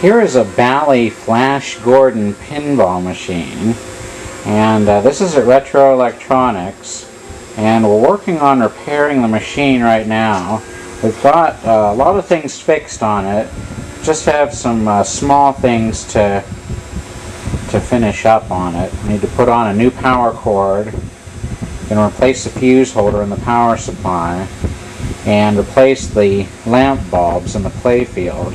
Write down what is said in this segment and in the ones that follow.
Here is a Bally Flash Gordon pinball machine, and this is at Retro Electronics, and we're working on repairing the machine right now. We've got a lot of things fixed on it, just have some small things to finish up on it. We need to put on a new power cord, and replace the fuse holder in the power supply, and replace the lamp bulbs in the play field.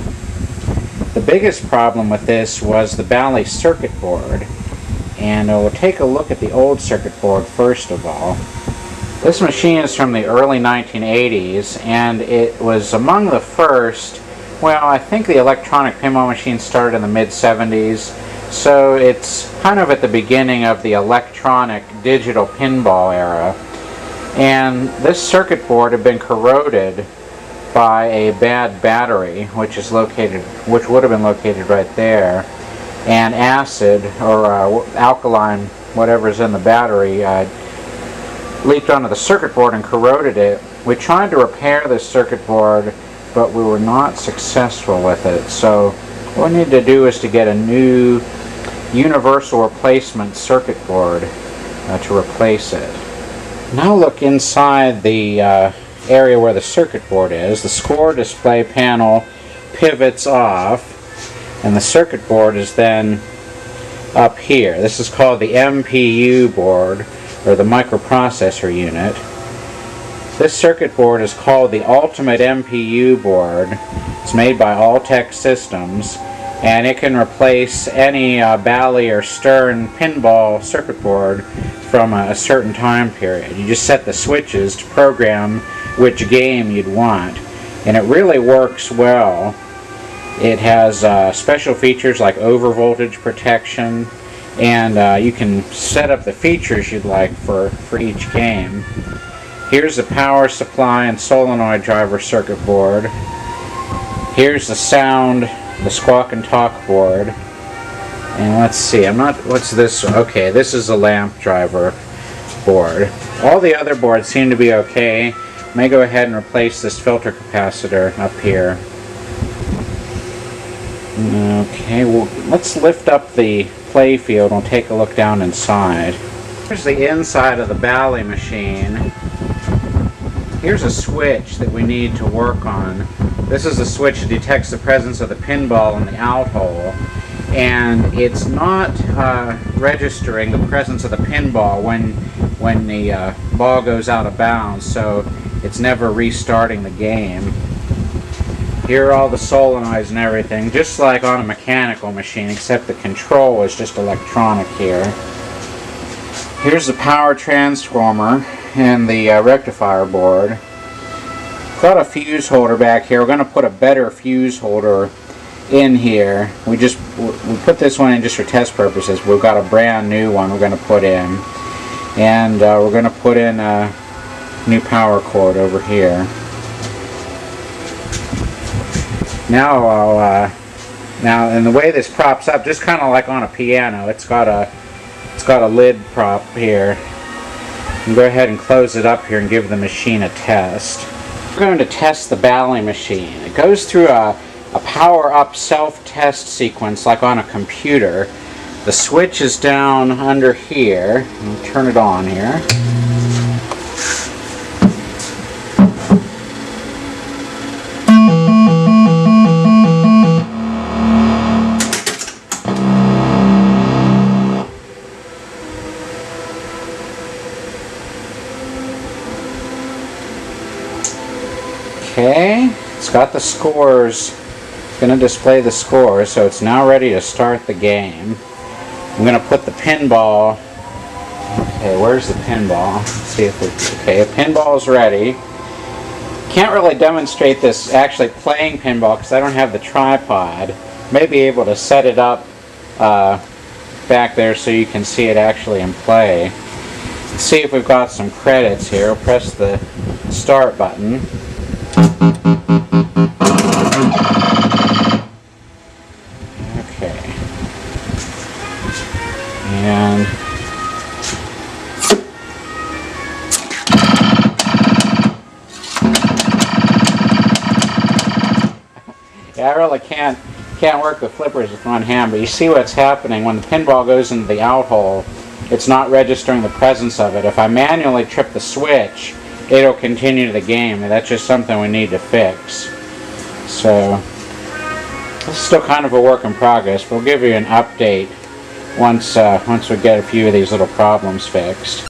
The biggest problem with this was the Bally circuit board, and we'll take a look at the old circuit board first of all. This machine is from the early 1980s, and it was among the first, well, I think the electronic pinball machine started in the mid-70s, so it's kind of at the beginning of the electronic digital pinball era. And this circuit board had been corroded by a bad battery, which would have been located right there, and acid or alkaline, whatever's in the battery, leaked onto the circuit board and corroded it. We tried to repair this circuit board, but we were not successful with it. So what we need to do is to get a new universal replacement circuit board to replace it. Now look inside the area where the circuit board is. The score display panel pivots off, and the circuit board is then up here. This is called the MPU board, or the microprocessor unit. This circuit board is called the Ultimate MPU board. It's made by Alltek Systems, and it can replace any Bally or Stern pinball circuit board from a certain time period. You just set the switches to program which game you'd want, and it really works well. It has special features like overvoltage protection, and you can set up the features you'd like for each game. Here's the power supply and solenoid driver circuit board. Here's the sound, the squawk and talk board. And let's see, what's this? Okay, this is a lamp driver board. All the other boards seem to be okay. May go ahead and replace this filter capacitor up here. Okay, well, let's lift up the play field and we'll take a look down inside. Here's the inside of the Bally machine. Here's a switch that we need to work on. This is a switch that detects the presence of the pinball in the out hole, and it's not registering the presence of the pinball when the ball goes out of bounds, so it's never restarting the game. Here are all the solenoids and everything, just like on a mechanical machine, except the control is just electronic here. Here's the power transformer and the rectifier board. Got a fuse holder back here. We're going to put a better fuse holder in here. We put this one in just for test purposes. We've got a brand new one we're going to put in, and we're going to put in a new power cord over here. Now and the way this props up, just kind of like on a piano, it's got a lid prop here. You go ahead and close it up here and give the machine a test. We're going to test the Bally machine. It goes through a power-up self-test sequence like on a computer. The switch is down under here. I'll turn it on here. Okay, it's got the scores. It's going to display the scores, so it's now ready to start the game. I'm going to put the pinball. Okay, where's the pinball? Let's see if okay, the pinball is ready. Can't really demonstrate this actually playing pinball because I don't have the tripod. May be able to set it up back there so you can see it actually in play. Let's see if we've got some credits here. We'll press the start button. Okay. And yeah, I really can't can't work the flippers with one hand, but you see what's happening when the pinball goes into the out hole. It's not registering the presence of it. If I manually trip the switch, it'll continue the game, and that's just something we need to fix. So this is still kind of a work in progress. We'll give you an update once we get a few of these little problems fixed.